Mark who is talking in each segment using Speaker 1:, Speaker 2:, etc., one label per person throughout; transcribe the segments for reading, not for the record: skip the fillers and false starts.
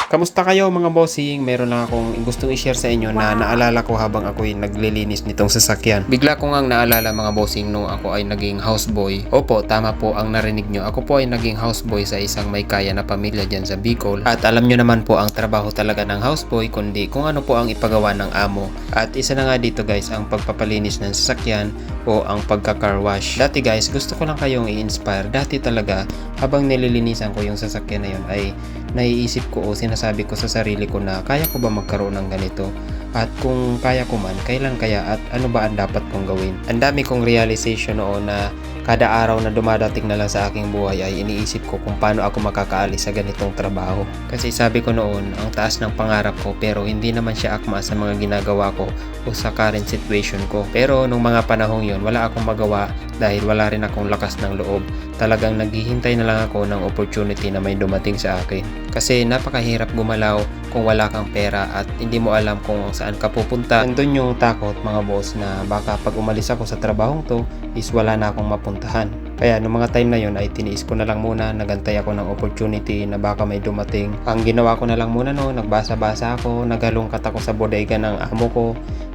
Speaker 1: Kamusta kayo mga bossing? Meron lang akong gustong i-share sa inyo na naalala ko habang ako'y naglilinis nitong sasakyan. Bigla ko ngang naalala mga bossing nung ako ay naging houseboy. Opo, tama po ang narinig nyo. Ako po ay naging houseboy sa isang may kaya na pamilya dyan sa Bicol. At alam nyo naman po ang trabaho talaga ng houseboy kundi kung ano po ang ipagawa ng amo. At isa na nga dito guys ang pagpapalinis ng sasakyan o ang pagka-car wash. Dati guys, gusto ko lang kayong i-inspire. Dati talaga habang nililinisan ko yung sasakyan na yun ay naiisip ko o sinasabi ko sa sarili ko na kaya ko ba magkaroon ng ganito? At kung kaya ko man, kailan kaya at ano ba ang dapat kong gawin? Ang dami kong realization noon na kada araw na dumadating na lang sa aking buhay ay iniisip ko kung paano ako makakaalis sa ganitong trabaho. Kasi sabi ko noon, ang taas ng pangarap ko pero hindi naman siya akma sa mga ginagawa ko o sa current situation ko. Pero nung mga panahong yon wala akong magawa dahil wala rin akong lakas ng loob. Talagang naghihintay na lang ako ng opportunity na may dumating sa akin. Kasi napakahirap gumalaw kung wala kang pera at hindi mo alam kung saan ka pupunta. Nandun yung takot mga boss na baka pag umalis ako sa trabahong to is wala na akong mapuntahan. Kaya nung mga time na yon ay tiniis ko na lang muna, nagantay ako ng opportunity na baka may dumating. Ang ginawa ko na lang muna no, nagbasa-basa ako, naghalungkat ako sa bodega ng amo ko,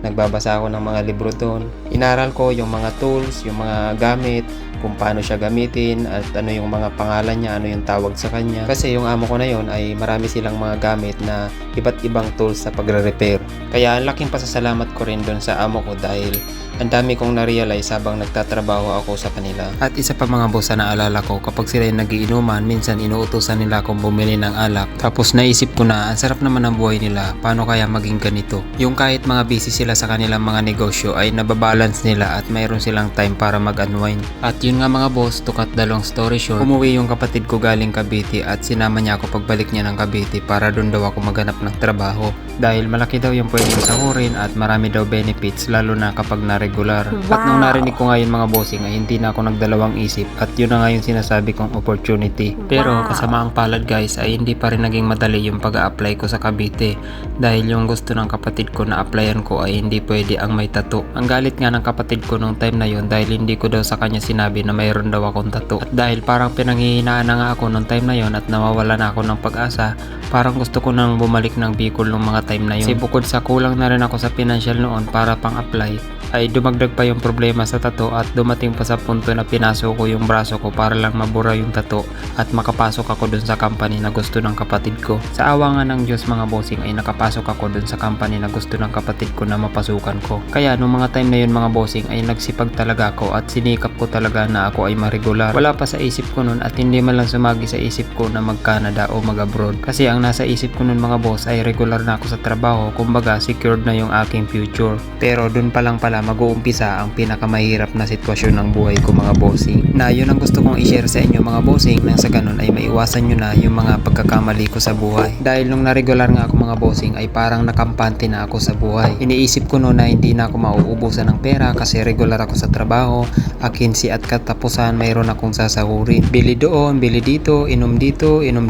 Speaker 1: nagbabasa ako ng mga libro doon. Inaral ko yung mga tools, yung mga gamit, kung paano siya gamitin at ano yung mga pangalan niya, ano yung tawag sa kanya. Kasi yung amo ko na yon ay marami silang mga gamit na iba't ibang tools sa pagre-repair. Kaya ang laking pasasalamat ko rin doon sa amo ko dahil ang dami kong na-realize habang nagtatrabaho ako sa kanila. At isa pa mga boss na naalala ko, kapag sila yung nagiinuman, minsan inuutosan nila akong bumili ng alak. Tapos naisip ko na, ang sarap naman ng buhay nila, paano kaya maging ganito? Yung kahit mga busy sila sa kanilang mga negosyo ay nababalance nila at mayroon silang time para mag-unwind. At yun nga mga boss, to cut the long story short, umuwi yung kapatid ko galing Cavite at sinama niya ako pagbalik niya ng Cavite para doon daw ako maghanap ng trabaho. Dahil malaki daw yung pwedeng sahurin at marami daw benefits lalo na kapag na-regular. At nung narinig ko ngayon mga bossing ay hindi na ako nagdalawang isip at yun na nga yung sinasabi kong opportunity. Pero kasama ang palad guys ay hindi pa rin naging madali yung pag-a-apply ko sa Cavite dahil yung gusto ng kapatid ko na applyan ko ay hindi pwede ang may tattoo. Ang galit nga ng kapatid ko nung time na yun dahil hindi ko daw sa kanya sinabi na mayroon daw akong tattoo. At dahil parang pinanghihinaan na nga ako nung time na yun at nawawala na ako ng pag-asa, parang gusto ko nang bumalik ng Bicol nung mga time na yun. Kasi bukod sa kulang na rin ako sa financial noon para pang apply, ay dumagdag pa yung problema sa tattoo at dumating pa sa punto na pinaso ko yung braso ko para lang mabura yung tattoo at makapasok ako dun sa company na gusto ng kapatid ko. Sa awa nga ng Diyos mga bossing ay nakapasok ako dun sa company na gusto ng kapatid ko na mapasukan ko. Kaya nung mga time na yun mga bossing ay nagsipag talaga ako at sinikap ko talaga na ako ay ma-regular. Wala pa sa isip ko nun at hindi man lang sumagi sa isip ko na mag-Canada o mag-abroad. Kasi ang nasa isip ko nun mga boss ay regular na ako sa trabaho, kumbaga secured na yung aking future. Pero dun pa lang pala mag-uumpisa ang pinakamahirap na sitwasyon ng buhay ko mga bossing. Na yun ang gusto kong i-share sa inyo mga bossing nang sa ganun ay maiwasan nyo na yung mga pagkakamali ko sa buhay. Dahil nung na-regular nga ako mga bossing ay parang nakampante na ako sa buhay. Iniisip ko noon na hindi na ako mauubusan ng pera kasi regular ako sa trabaho, akinsi at katapusan mayroon akong sasahurin. Bili doon, bili dito, inom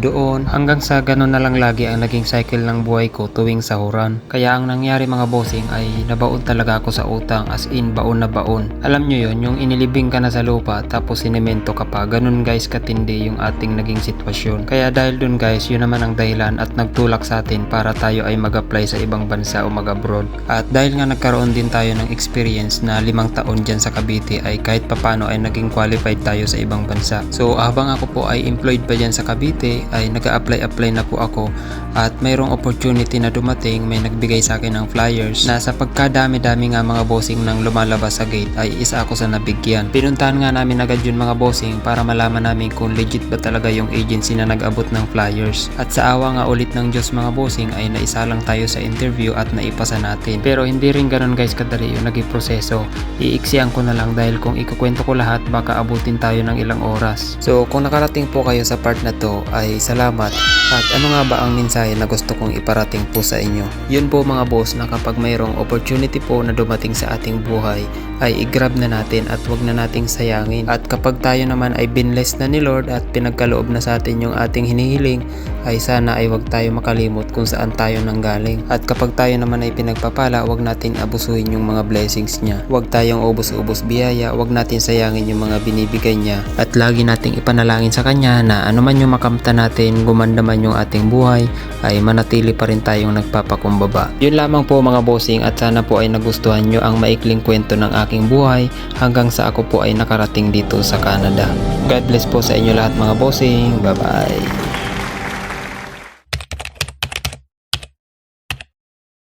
Speaker 1: doon. Hanggang sa ganun na lang lagi ang naging cycle ng buhay ko tuwing sahuran. Kaya ang nangyari mga bossing ay nabaon talaga ako sa utang, as in baon na baon. Alam nyo yun, yung inilibing ka na sa lupa tapos sinemento ka pa. Ganun guys katindi yung ating naging sitwasyon. Kaya dahil dun guys, yun naman ang dahilan at nagtulak sa atin para tayo ay mag-apply sa ibang bansa o mag-abroad. At dahil nga nagkaroon din tayo ng experience na 5 taon dyan sa Cavite ay kahit papano ay naging qualified tayo sa ibang bansa. So habang ako po ay employed pa dyan sa Cavite ay nag-a-apply na po ako at mayroong opportunity na dumating, may nagbigay sa akin ng flyers na sa pagkadami-dami nga mga bossing nang lumalabas sa gate ay isa ako sa nabigyan. Pinuntahan nga namin agad yun mga bossing para malaman namin kung legit ba talaga yung agency na nag-abot ng flyers. At sa awa nga ulit ng Diyos mga bossing ay naisa lang tayo sa interview at naipasa natin. Pero hindi rin ganun guys kadali yung naging proseso. Iiksiyan ko na lang dahil kung ikukwento ko lahat baka abutin tayo ng ilang oras. So kung nakarating po kayo sa part na to ay salamat. At ano nga ba ang mensahe na gusto kong iparating po sa inyo? Yun po mga boss na kapag mayroong opportunity po na dumating sa sa ating buhay ay i-grab na natin at wag na nating sayangin. At kapag tayo naman ay binless na ni Lord at pinagkaloob na sa atin yung ating hinihiling, ay sana ay wag tayo makalimot kung saan tayo nanggaling. At kapag tayo naman ay pinagpapala, wag nating abusuhin yung mga blessings niya. Wag tayong ubos-ubos biyaya, wag natin sayangin yung mga binibigay niya. At lagi nating ipanalangin sa kanya na anuman yung makamtan natin, gumanda man yung ating buhay, ay manatili pa rin tayong nagpapakumbaba. Yun lamang po mga bossing, at sana po ay nagustuhan nyo ang maikling kwento ng aking buhay hanggang sa ako po ay nakarating dito sa Canada. God bless po sa inyo lahat mga bossing. Bye bye.